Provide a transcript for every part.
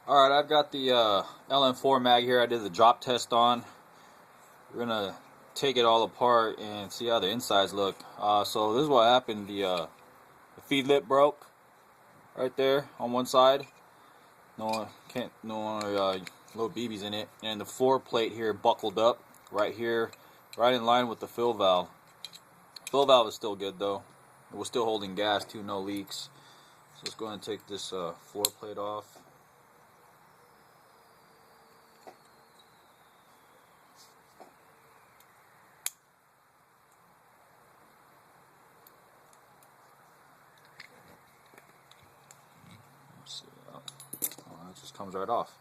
Alright, I've got the LM4 mag here I did the drop test on. We're going to take it all apart and see how the insides look. So this is what happened. The feed lip broke right there on one side. No little BBs in it. And the floor plate here buckled up right here, right in line with the fill valve. Fill valve is still good though. It was still holding gas too, no leaks. So let's go ahead and take this floor plate off. Oh, that just comes right off.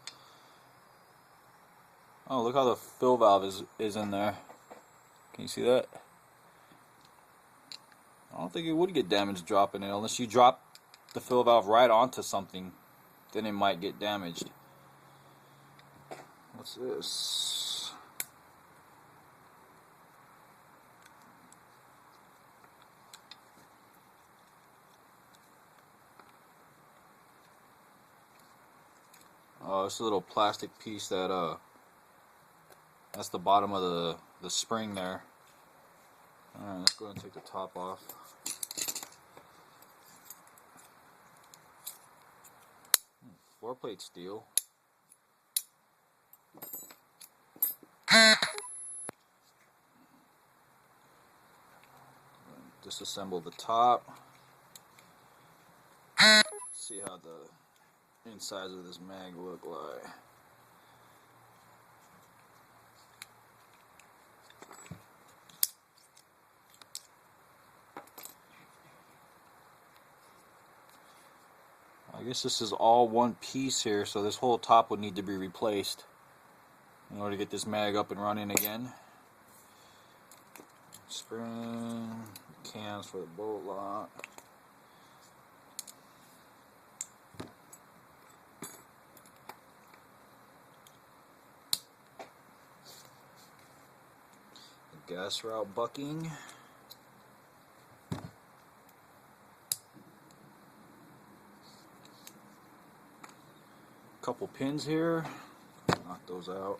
Oh, look how the fill valve is in there. Can you see that? I don't think it would get damaged dropping it unless you drop the fill valve right onto something. Then it might get damaged. What's this? Oh, it's a little plastic piece that that's the bottom of the spring there. Alright, let's go ahead and take the top off. Floor plate steel. Disassemble the top. See how the insides of this mag look like. I guess this is all one piece here, so this whole top would need to be replaced in order to get this mag up and running again. Spring, cams for the bolt lock. The gas route bucking. Couple pins here, knock those out.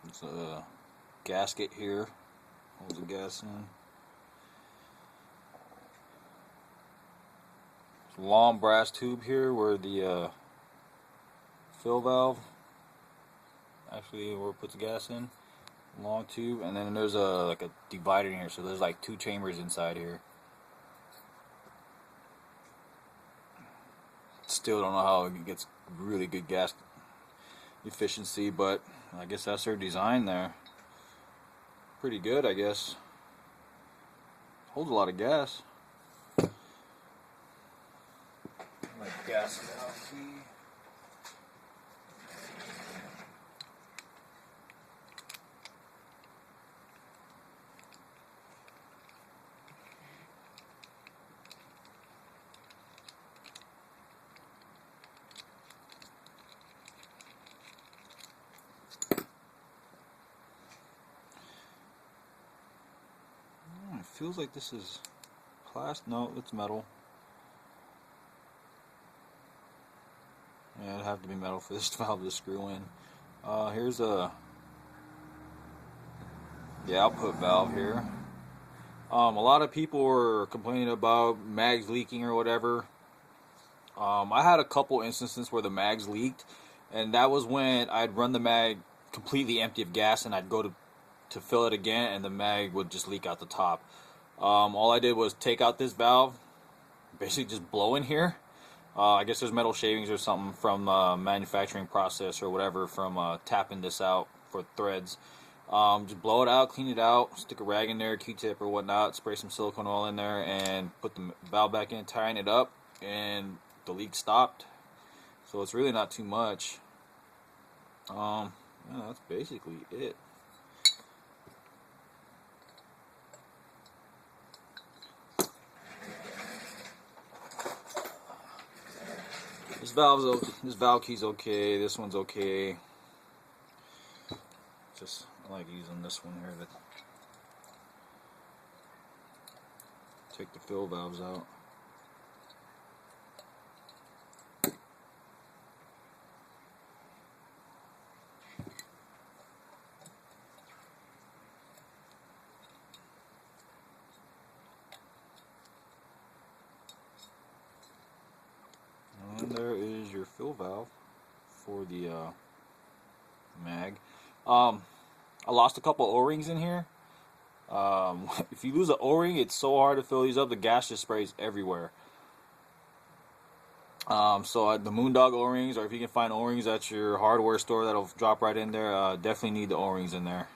It's a gasket here. Holds the gas in. There's a long brass tube here where the fill valve, actually where it puts the gas in. Long tube, and then there's like a divider in here, so there's like two chambers inside here. Still don't know how it gets really good gas efficiency, but I guess that's their design there. Pretty good, I guess. Holds a lot of gas. Like gas key. It feels like this is plastic. No, it's metal. Yeah, it'd have to be metal for this valve to screw in. Here's the output valve here. A lot of people were complaining about mags leaking or whatever. I had a couple instances where the mags leaked, and that was when I'd run the mag completely empty of gas and I'd go to fill it again, and the mag would just leak out the top. All I did was take out this valve, basically just blow in here. I guess there's metal shavings or something from manufacturing process or whatever from tapping this out for threads. Just blow it out, clean it out, stick a rag in there, Q-tip or whatnot, spray some silicone oil in there, and put the valve back in, tying it up, and the leak stopped. So it's really not too much. Yeah, that's basically it. This valve key's okay. This one's okay. Just I like using this one here to take the fill valves out. And there is your fill valve for the mag. I lost a couple O-rings in here. If you lose an O-ring, it's so hard to fill these up. The gas just sprays everywhere. So the Moondog O-rings, or if you can find O-rings at your hardware store, that'll drop right in there. Definitely need the O-rings in there.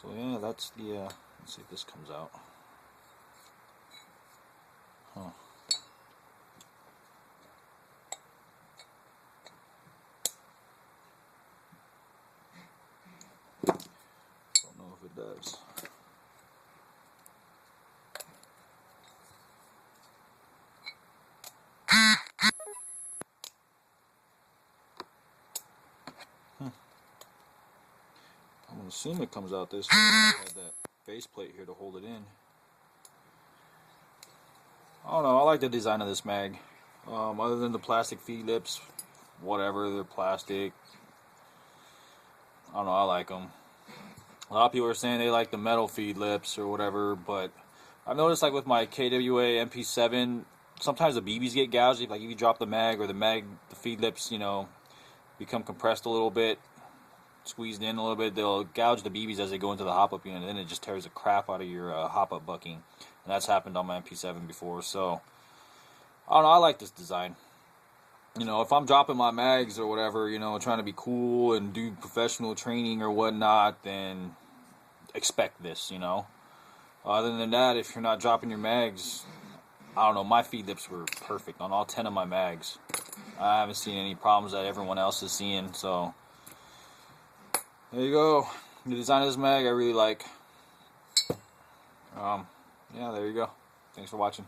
So yeah, that's the. Let's see if this comes out. Huh. Don't know if it does. I'm gonna assume it comes out this way. I had that base plate here to hold it in. I don't know. I like the design of this mag. Other than the plastic feed lips, whatever, they're plastic. I don't know. I like them. A lot of people are saying they like the metal feed lips or whatever, but I've noticed like with my KWA MP7, sometimes the BBs get gouged. Like if you drop the mag or the feed lips, you know, become compressed a little bit, squeezed in a little bit, they'll gouge the BBs as they go into the hop-up unit, and then it just tears the crap out of your hop-up bucking. And that's happened on my MP7 before, so I don't know, I like this design. You know, if I'm dropping my mags or whatever, you know, trying to be cool and do professional training or whatnot, then expect this, you know. Other than that, if you're not dropping your mags, I don't know, my feed lips were perfect on all 10 of my mags. I haven't seen any problems that everyone else is seeing, so there you go. The design of this mag I really like. Yeah, there you go. Thanks for watching.